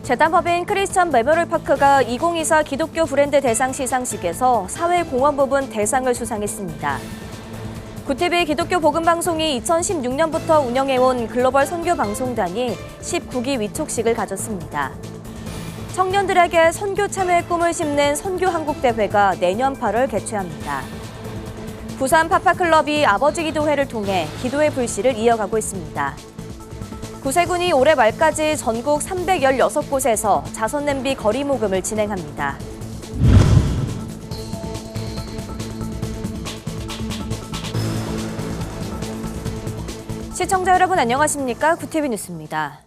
재단법인 크리스천 메모리얼 파크가 2024 기독교 브랜드 대상 시상식에서 사회공헌 부분 대상을 수상했습니다. 구티비 기독교 복음방송이 2016년부터 운영해온 글로벌 선교방송단이 19기 위촉식을 가졌습니다. 청년들에게 선교 참여의 꿈을 심는 선교한국대회가 내년 8월 개최합니다. 부산 파파클럽이 아버지 기도회를 통해 기도의 불씨를 이어가고 있습니다. 구세군이 올해 말까지 전국 316곳에서 자선냄비 거리 모금을 진행합니다. 시청자 여러분 안녕하십니까? 구티비 뉴스입니다.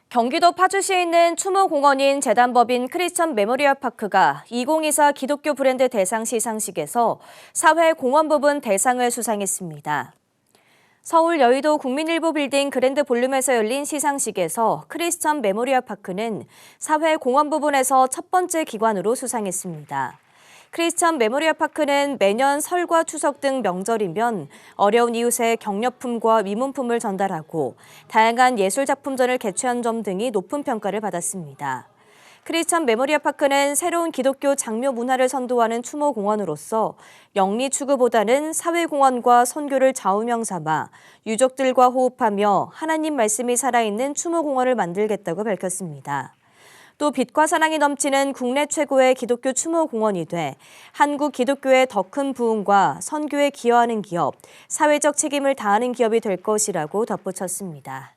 경기도 파주시에 있는 추모공원인 재단법인 크리스천 메모리얼 파크가 2024 기독교 브랜드 대상 시상식에서 사회공헌 부분 대상을 수상했습니다. 서울 여의도 국민일보 빌딩 그랜드 볼룸에서 열린 시상식에서 크리스천 메모리얼 파크는 사회공헌 부분에서 첫 번째 기관으로 수상했습니다. 크리스천 메모리얼 파크는 매년 설과 추석 등 명절이면 어려운 이웃에 격려품과 위문품을 전달하고 다양한 예술작품전을 개최한 점 등이 높은 평가를 받았습니다. 크리스천 메모리얼 파크는 새로운 기독교 장묘 문화를 선도하는 추모공원으로서 영리 추구보다는 사회공헌과 선교를 좌우명 삼아 유족들과 호흡하며 하나님 말씀이 살아있는 추모공원을 만들겠다고 밝혔습니다. 또 빛과 사랑이 넘치는 국내 최고의 기독교 추모공원이 돼 한국 기독교의 더 큰 부흥과 선교에 기여하는 기업, 사회적 책임을 다하는 기업이 될 것이라고 덧붙였습니다.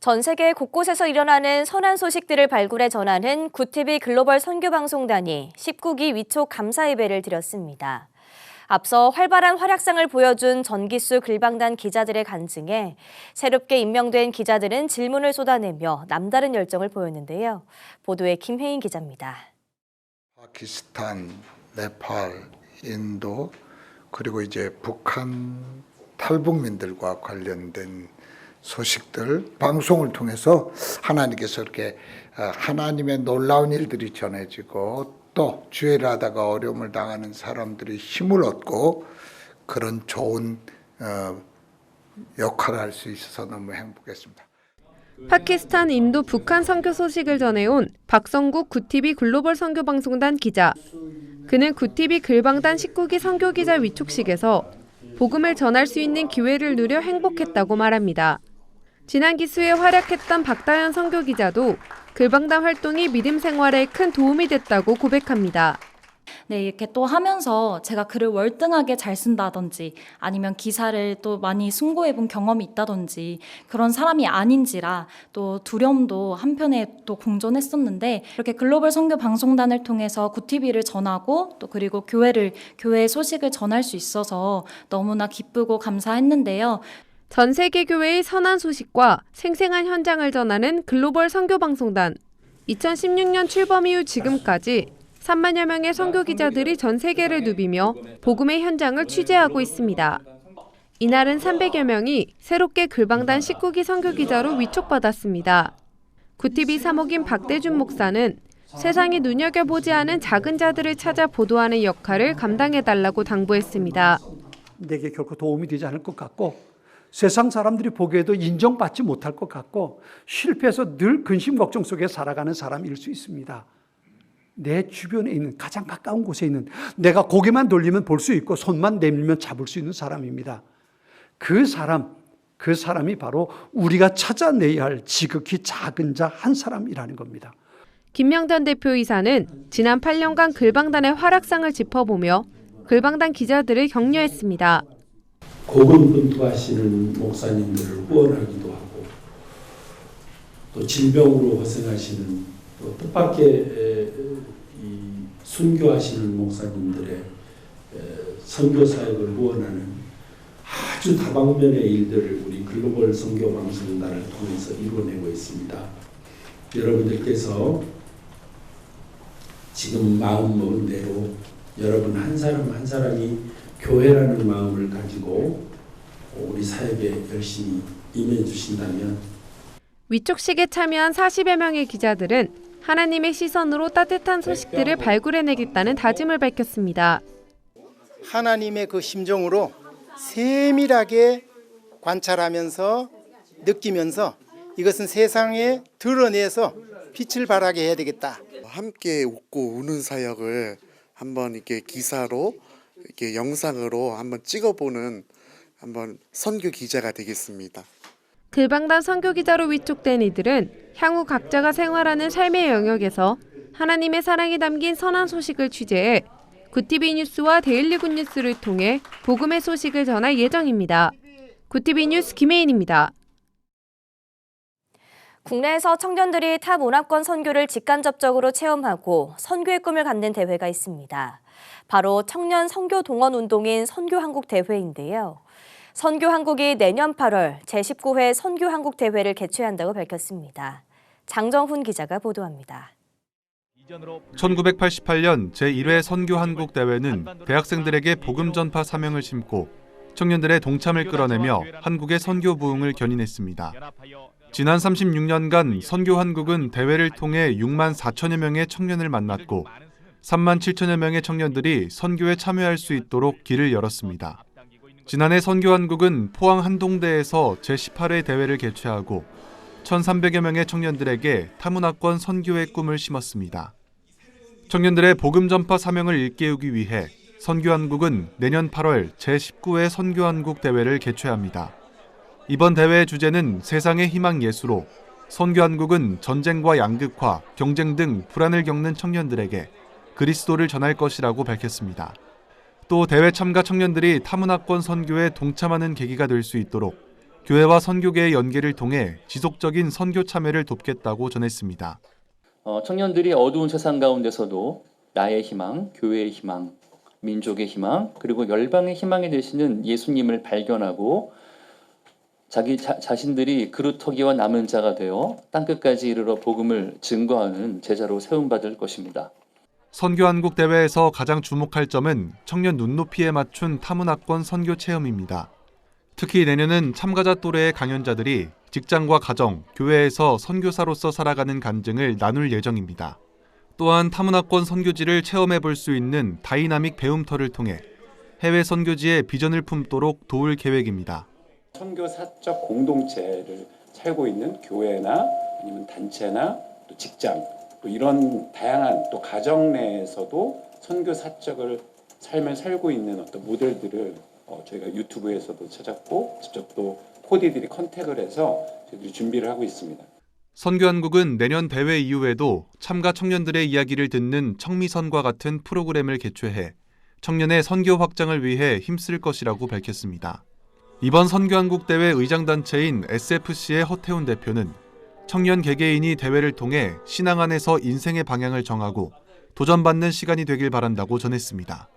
전 세계 곳곳에서 일어나는 선한 소식들을 발굴해 전하는 구티비 글로벌 선교방송단이 19기 위촉 감사 예배를 드렸습니다. 앞서 활발한 활약상을 보여준 전기수 글방단 기자들의 간증에 새롭게 임명된 기자들은 질문을 쏟아내며 남다른 열정을 보였는데요. 보도에 김혜인 기자입니다. 파키스탄, 네팔, 인도 그리고 이제 북한 탈북민들과 관련된 소식들 방송을 통해서 하나님께서 이렇게 하나님의 놀라운 일들이 전해지고 또 주의를 하다가 어려움을 당하는 사람들이 힘을 얻고 그런 좋은 역할을 할 수 있어서 너무 행복했습니다. 파키스탄, 인도, 북한 선교 소식을 전해온 박성국 구티비 글로벌 선교방송단 기자. 그는 구티비 글방단 19기 선교기자 위촉식에서 복음을 전할 수 있는 기회를 누려 행복했다고 말합니다. 지난 기수에 활약했던 박다현 선교기자도 글방단 활동이 믿음 생활에 큰 도움이 됐다고 고백합니다. 네, 이렇게 또 하면서 제가 글을 월등하게 잘 쓴다든지 아니면 기사를 또 많이 승고해 본 경험이 있다든지 그런 사람이 아닌지라 또 두려움도 한편에 또 공존했었는데 이렇게 글로벌 선교 방송단을 통해서 구티비를 전하고 또 그리고 교회의 소식을 전할 수 있어서 너무나 기쁘고 감사했는데요. 전 세계 교회의 선한 소식과 생생한 현장을 전하는 글로벌 선교방송단. 2016년 출범 이후 지금까지 3만여 명의 선교 기자들이 전 세계를 누비며 복음의 현장을 취재하고 있습니다. 이날은 300여 명이 새롭게 글방단 19기 선교 기자로 위촉받았습니다. 구티비 사목인 박대준 목사는 세상이 눈여겨보지 않은 작은 자들을 찾아 보도하는 역할을 감당해달라고 당부했습니다. 내게 결코 도움이 되지 않을 것 같고 세상 사람들이 보기에도 인정받지 못할 것 같고 실패해서 늘 근심 걱정 속에 살아가는 사람일 수 있습니다. 내 주변에 있는 가장 가까운 곳에 있는 내가 고개만 돌리면 볼 수 있고 손만 내밀면 잡을 수 있는 사람입니다. 그 사람이 바로 우리가 찾아내야 할 지극히 작은 자 한 사람이라는 겁니다. 김명전 대표이사는 지난 8년간 글방단의 활약상을 짚어보며 글방단 기자들을 격려했습니다. 고군분투하시는 목사님들을 후원하기도 하고 또 질병으로 고생하시는 또 뜻밖의 순교하시는 목사님들의 선교 사역을 후원하는 아주 다방면의 일들을 우리 글로벌 선교 방송단을 통해서 이루어내고 있습니다. 여러분들께서 지금 마음 먹은 대로 여러분 한 사람 한 사람이 교회라는 마음을 가지고 우리 사역에 열심히 임해 주신다면 위촉식에 참여한 40여 명의 기자들은 하나님의 시선으로 따뜻한 소식들을 발굴해내겠다는 다짐을 밝혔습니다. 하나님의 그 심정으로 세밀하게 관찰하면서 느끼면서 이것은 세상에 드러내서 빛을 발하게 해야 되겠다. 함께 웃고 우는 사역을 한번 이렇게 기사로 이렇게 영상으로 한번 찍어보는 한번 선교 기자가 되겠습니다. 글방단 선교 기자로 위촉된 이들은 향후 각자가 생활하는 삶의 영역에서 하나님의 사랑이 담긴 선한 소식을 취재해 굿TV 뉴스와 데일리 굿뉴스를 통해 복음의 소식을 전할 예정입니다. 굿TV 뉴스 김혜인입니다. 국내에서 청년들이 타 문화권 선교를 직간접적으로 체험하고 선교의 꿈을 갖는 대회가 있습니다. 바로 청년 선교 동원 운동인 선교한국 대회인데요. 선교한국이 내년 8월 제19회 선교한국 대회를 개최한다고 밝혔습니다. 장정훈 기자가 보도합니다. 1988년 제1회 선교한국 대회는 대학생들에게 복음 전파 사명을 심고 청년들의 동참을 끌어내며 한국의 선교 부흥을 견인했습니다. 지난 36년간 선교한국은 대회를 통해 6만 4천여 명의 청년을 만났고 3만 7천여 명의 청년들이 선교에 참여할 수 있도록 길을 열었습니다. 지난해 선교한국은 포항 한동대에서 제18회 대회를 개최하고 1,300여 명의 청년들에게 타문화권 선교의 꿈을 심었습니다. 청년들의 복음 전파 사명을 일깨우기 위해 선교한국은 내년 8월 제19회 선교한국 대회를 개최합니다. 이번 대회의 주제는 세상의 희망 예수로 선교한국은 전쟁과 양극화, 경쟁 등 불안을 겪는 청년들에게 그리스도를 전할 것이라고 밝혔습니다. 또 대회 참가 청년들이 타문화권 선교에 동참하는 계기가 될 수 있도록 교회와 선교계의 연계를 통해 지속적인 선교 참여를 돕겠다고 전했습니다. 청년들이 어두운 세상 가운데서도 나의 희망, 교회의 희망, 민족의 희망, 그리고 열방의 희망이 되시는 예수님을 발견하고 자신들이 그루터기와 남은 자가 되어 땅끝까지 이르러 복음을 증거하는 제자로 세움받을 것입니다. 선교한국 대회에서 가장 주목할 점은 청년 눈높이에 맞춘 타문화권 선교 체험입니다. 특히 내년은 참가자 또래의 강연자들이 직장과 가정, 교회에서 선교사로서 살아가는 간증을 나눌 예정입니다. 또한 타문화권 선교지를 체험해 볼 수 있는 다이나믹 배움터를 통해 해외 선교지의 비전을 품도록 도울 계획입니다. 선교사적 공동체를 살고 있는 교회나 아니면 단체나 또 직장, 또 이런 다양한 또 가정 내에서도 선교사적을 삶을 살고 있는 어떤 모델들을 저희가 유튜브에서도 찾았고 직접 또 코디들이 컨택을 해서 저희들이 준비를 하고 있습니다. 선교한국은 내년 대회 이후에도 참가 청년들의 이야기를 듣는 청미선과 같은 프로그램을 개최해 청년의 선교 확장을 위해 힘쓸 것이라고 밝혔습니다. 이번 선교한국 대회 의장단체인 SFC의 허태훈 대표는 청년 개개인이 대회를 통해 신앙 안에서 인생의 방향을 정하고 도전받는 시간이 되길 바란다고 전했습니다.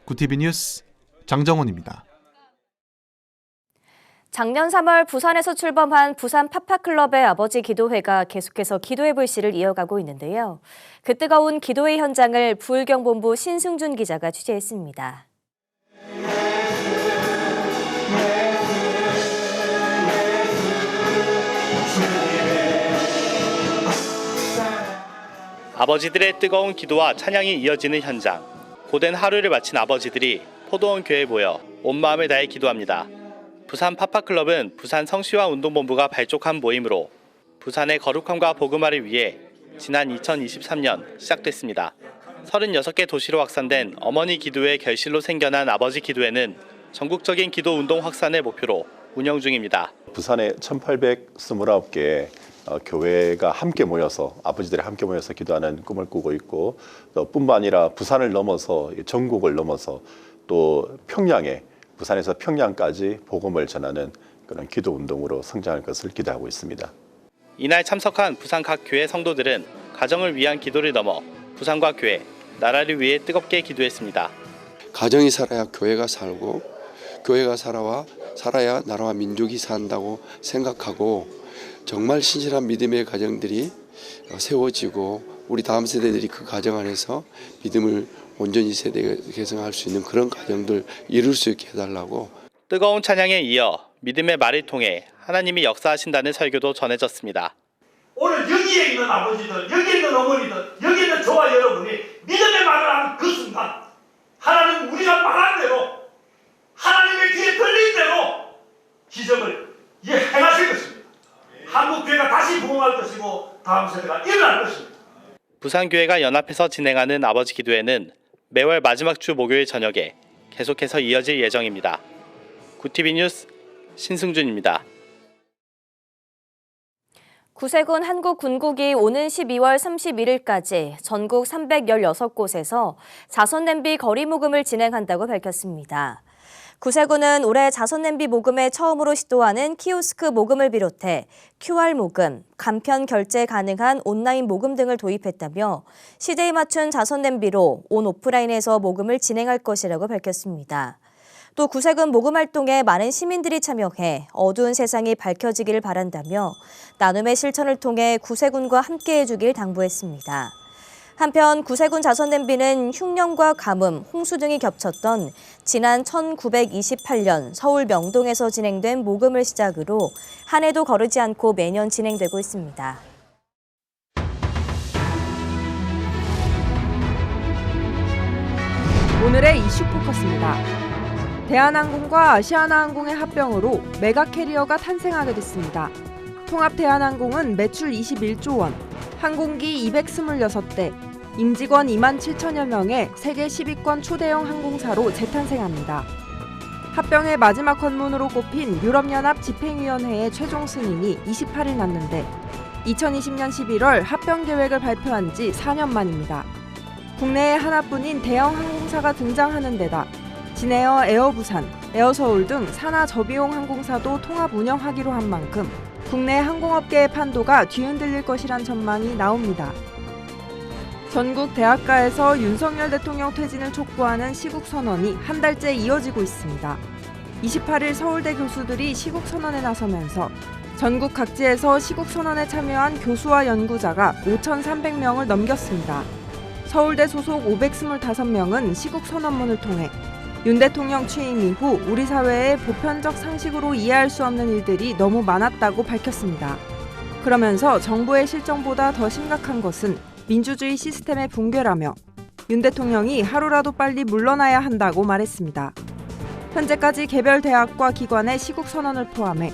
굿TV 뉴스 장정원입니다. 작년 3월 부산에서 출범한 부산 파파클럽의 아버지 기도회가 계속해서 기도의 불씨를 이어가고 있는데요. 그 뜨거운 기도의 현장을 부울경본부 신승준 기자가 취재했습니다. 아버지들의 뜨거운 기도와 찬양이 이어지는 현장. 고된 하루를 마친 아버지들이 포도원 교회에 모여 온 마음을 다해 기도합니다. 부산 파파클럽은 부산 성시화 운동본부가 발족한 모임으로 부산의 거룩함과 복음화를 위해 지난 2023년 시작됐습니다. 36개 도시로 확산된 어머니 기도회 결실로 생겨난 아버지 기도회는 전국적인 기도 운동 확산을 목표로 운영 중입니다. 부산에 1829개 교회가 함께 모여서 아버지들이 함께 모여서 기도하는 꿈을 꾸고 있고 또 뿐만 아니라 부산을 넘어서 전국을 넘어서 또 평양에 부산에서 평양까지 복음을 전하는 그런 기도 운동으로 성장할 것을 기대하고 있습니다. 이날 참석한 부산 각 교회 성도들은 가정을 위한 기도를 넘어 부산과 교회, 나라를 위해 뜨겁게 기도했습니다. 가정이 살아야 교회가 살고 교회가 살아야 나라와 민족이 산다고 생각하고 정말 신실한 믿음의 가정들이 세워지고 우리 다음 세대들이 그 가정 안에서 믿음을 온전히 세대가 개성할 수 있는 그런 가정들 이룰 수 있게 해달라고. 뜨거운 찬양에 이어 믿음의 말을 통해 하나님이 역사하신다는 설교도 전해졌습니다. 오늘 여기에 있는 아버지들, 여기에 있는 어머니들, 여기 있는 저와 여러분이 믿음의 말을 하는 그 순간 하나님 우리가 말한 대로 하나님의 귀에 들린 대로 기적을 행하실 것입니다. 한국교회가 다시 부흥할 것이고 다음 세대가 일어날 것입니다. 부산교회가 연합해서 진행하는 아버지 기도회는 매월 마지막 주 목요일 저녁에 계속해서 이어질 예정입니다. 구TV 뉴스 신승준입니다. 구세군 한국군국이 오는 12월 31일까지 전국 316곳에서 자선냄비 거리 모금을 진행한다고 밝혔습니다. 구세군은 올해 자선냄비 모금에 처음으로 시도하는 키오스크 모금을 비롯해 QR 모금, 간편 결제 가능한 온라인 모금 등을 도입했다며 시대에 맞춘 자선냄비로 온 오프라인에서 모금을 진행할 것이라고 밝혔습니다. 또 구세군 모금 활동에 많은 시민들이 참여해 어두운 세상이 밝혀지기를 바란다며 나눔의 실천을 통해 구세군과 함께해 주길 당부했습니다. 한편 구세군 자선냄비는 흉년과 가뭄, 홍수 등이 겹쳤던 지난 1928년 서울 명동에서 진행된 모금을 시작으로 한 해도 거르지 않고 매년 진행되고 있습니다. 오늘의 이슈 포커스입니다. 대한항공과 아시아나항공의 합병으로 메가캐리어가 탄생하게 됐습니다. 통합대한항공은 매출 21조 원, 항공기 226대, 임직원 2만 7천여 명의 세계 10위권 초대형 항공사로 재탄생합니다. 합병의 마지막 관문으로 꼽힌 유럽연합 집행위원회의 최종 승인이 28일 났는데 2020년 11월 합병 계획을 발표한 지 4년 만입니다. 국내에 하나뿐인 대형 항공사가 등장하는 데다 진에어, 에어부산, 에어서울 등 산하 저비용 항공사도 통합 운영하기로 한 만큼 국내 항공업계의 판도가 뒤흔들릴 것이란 전망이 나옵니다. 전국 대학가에서 윤석열 대통령 퇴진을 촉구하는 시국선언이 한 달째 이어지고 있습니다. 28일 서울대 교수들이 시국선언에 나서면서 전국 각지에서 시국선언에 참여한 교수와 연구자가 5,300명을 넘겼습니다. 서울대 소속 525명은 시국선언문을 통해 윤 대통령 취임 이후 우리 사회의 보편적 상식으로 이해할 수 없는 일들이 너무 많았다고 밝혔습니다. 그러면서 정부의 실정보다 더 심각한 것은 민주주의 시스템의 붕괴라며 윤 대통령이 하루라도 빨리 물러나야 한다고 말했습니다. 현재까지 개별 대학과 기관의 시국선언을 포함해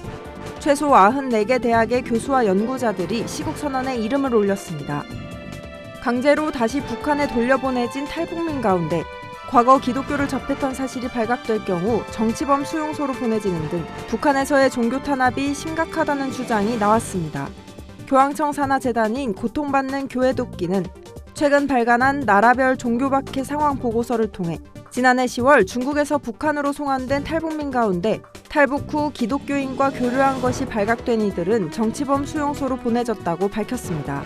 최소 94개 대학의 교수와 연구자들이 시국선언에 이름을 올렸습니다. 강제로 다시 북한에 돌려보내진 탈북민 가운데 과거 기독교를 접했던 사실이 발각될 경우 정치범 수용소로 보내지는 등 북한에서의 종교 탄압이 심각하다는 주장이 나왔습니다. 교황청 산하 재단인 고통받는 교회 돕기는 최근 발간한 나라별 종교박해 상황 보고서를 통해 지난해 10월 중국에서 북한으로 송환된 탈북민 가운데 탈북 후 기독교인과 교류한 것이 발각된 이들은 정치범 수용소로 보내졌다고 밝혔습니다.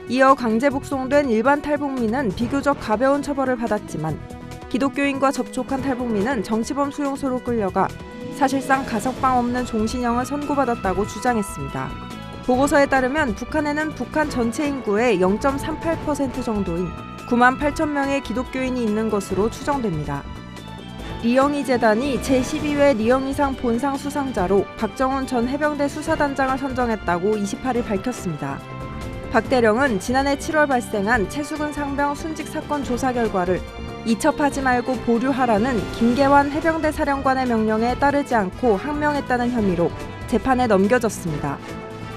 이어 강제 북송된 일반 탈북민은 비교적 가벼운 처벌을 받았지만 기독교인과 접촉한 탈북민은 정치범 수용소로 끌려가 사실상 가석방 없는 종신형을 선고받았다고 주장했습니다. 보고서에 따르면 북한에는 북한 전체 인구의 0.38% 정도인 9만 8천 명의 기독교인이 있는 것으로 추정됩니다. 리영희 재단이 제12회 리영희상 본상 수상자로 박정훈 전 해병대 수사단장을 선정했다고 28일 밝혔습니다. 박 대령은 지난해 7월 발생한 최수근 상병 순직 사건 조사 결과를 이첩하지 말고 보류하라는 김계환 해병대 사령관의 명령에 따르지 않고 항명했다는 혐의로 재판에 넘겨졌습니다.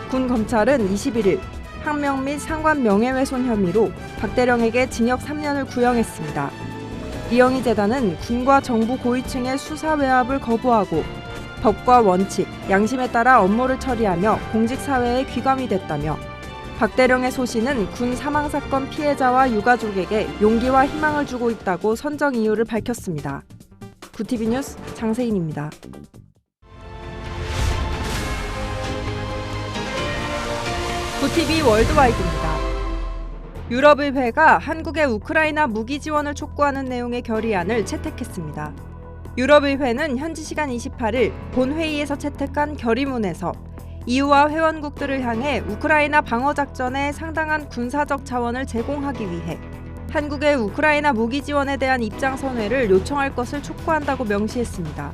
군 검찰은 21일 항명 및 상관 명예훼손 혐의로 박 대령에게 징역 3년을 구형했습니다. 리영희 재단은 군과 정부 고위층의 수사 외압을 거부하고 법과 원칙, 양심에 따라 업무를 처리하며 공직사회에 귀감이 됐다며 박 대령의 소신은 군 사망사건 피해자와 유가족에게 용기와 희망을 주고 있다고 선정 이유를 밝혔습니다. 구TV 뉴스 장세인입니다. 구TV 월드와이드입니다. 유럽의회가 한국의 우크라이나 무기 지원을 촉구하는 내용의 결의안을 채택했습니다. 유럽의회는 현지 시간 28일 본회의에서 채택한 결의문에서 EU와 회원국들을 향해 우크라이나 방어작전에 상당한 군사적 자원을 제공하기 위해 한국의 우크라이나 무기 지원에 대한 입장 선회를 요청할 것을 촉구한다고 명시했습니다.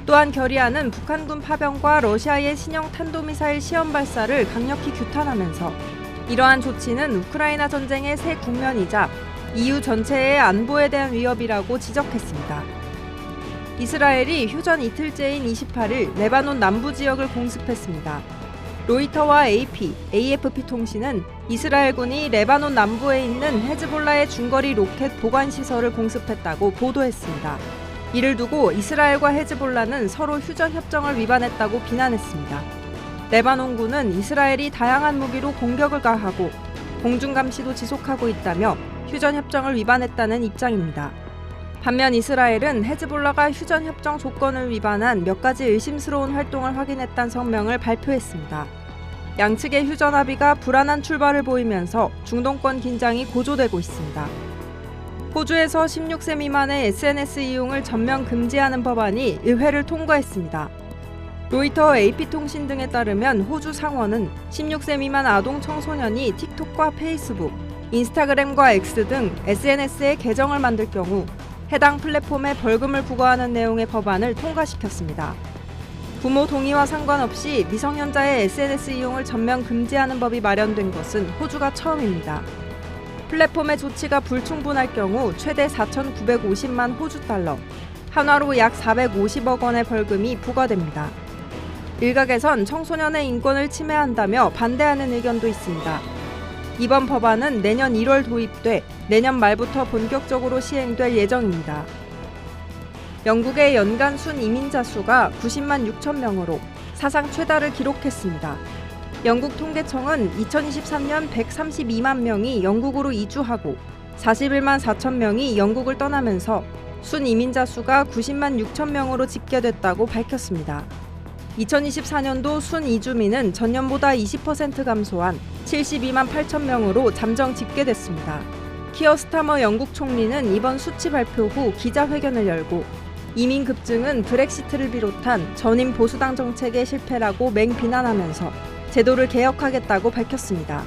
또한 결의안은 북한군 파병과 러시아의 신형 탄도미사일 시험 발사를 강력히 규탄하면서 이러한 조치는 우크라이나 전쟁의 새 국면이자 EU 전체의 안보에 대한 위협이라고 지적했습니다. 이스라엘이 휴전 이틀째인 28일 레바논 남부 지역을 공습했습니다. 로이터와 AP, AFP 통신은 이스라엘군이 레바논 남부에 있는 헤즈볼라의 중거리 로켓 보관 시설을 공습했다고 보도했습니다. 이를 두고 이스라엘과 헤즈볼라는 서로 휴전 협정을 위반했다고 비난했습니다. 레바논군은 이스라엘이 다양한 무기로 공격을 가하고 공중 감시도 지속하고 있다며 휴전 협정을 위반했다는 입장입니다. 반면 이스라엘은 헤즈볼라가 휴전 협정 조건을 위반한 몇 가지 의심스러운 활동을 확인했다는 성명을 발표했습니다. 양측의 휴전 합의가 불안한 출발을 보이면서 중동권 긴장이 고조되고 있습니다. 호주에서 16세 미만의 SNS 이용을 전면 금지하는 법안이 의회를 통과했습니다. 로이터, AP통신 등에 따르면 호주 상원은 16세 미만 아동 청소년이 틱톡과 페이스북, 인스타그램과 X 등 SNS에 계정을 만들 경우 해당 플랫폼에 벌금을 부과하는 내용의 법안을 통과시켰습니다. 부모 동의와 상관없이 미성년자의 SNS 이용을 전면 금지하는 법이 마련된 것은 호주가 처음입니다. 플랫폼의 조치가 불충분할 경우 최대 4,950만 호주 달러, 한화로 약 450억 원의 벌금이 부과됩니다. 일각에선 청소년의 인권을 침해한다며 반대하는 의견도 있습니다. 이번 법안은 내년 1월 도입돼 내년 말부터 본격적으로 시행될 예정입니다. 영국의 연간 순 이민자 수가 90만 6천 명으로 사상 최다를 기록했습니다. 영국 통계청은 2023년 132만 명이 영국으로 이주하고 41만 4천 명이 영국을 떠나면서 순 이민자 수가 90만 6천 명으로 집계됐다고 밝혔습니다. 2024년도 순 이주민은 전년보다 20% 감소한 72만 8천 명으로 잠정 집계됐습니다. 키어 스타머 영국 총리는 이번 수치 발표 후 기자회견을 열고 이민 급증은 브렉시트를 비롯한 전임 보수당 정책의 실패라고 맹비난하면서 제도를 개혁하겠다고 밝혔습니다.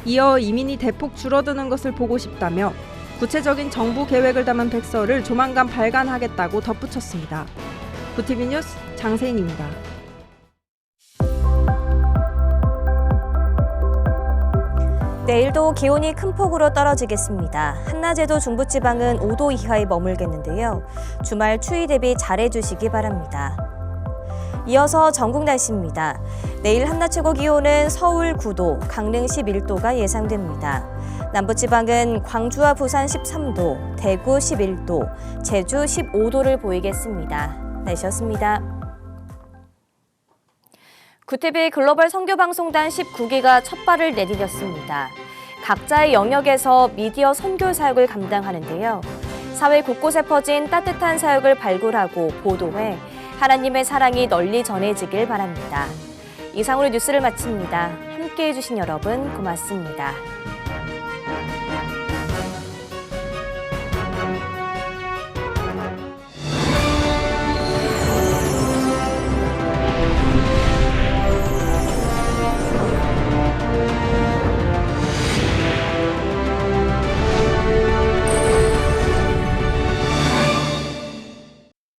이어 이민이 대폭 줄어드는 것을 보고 싶다며 구체적인 정부 계획을 담은 백서를 조만간 발간하겠다고 덧붙였습니다. 구티비 뉴스 장세인입니다. 내일도 기온이 큰 폭으로 떨어지겠습니다. 한낮에도 중부지방은 5도 이하에 머물겠는데요. 주말 추위 대비 잘해주시기 바랍니다. 이어서 전국 날씨입니다. 내일 한낮 최고 기온은 서울 9도, 강릉 11도가 예상됩니다. 남부지방은 광주와 부산 13도, 대구 11도, 제주 15도를 보이겠습니다. 날씨였습니다. 구티비 글로벌 선교방송단 19기가 첫 발을 내디뎠습니다. 각자의 영역에서 미디어 선교 사역을 감당하는데요. 사회 곳곳에 퍼진 따뜻한 사역을 발굴하고 보도해 하나님의 사랑이 널리 전해지길 바랍니다. 이상으로 뉴스를 마칩니다. 함께해 주신 여러분 고맙습니다.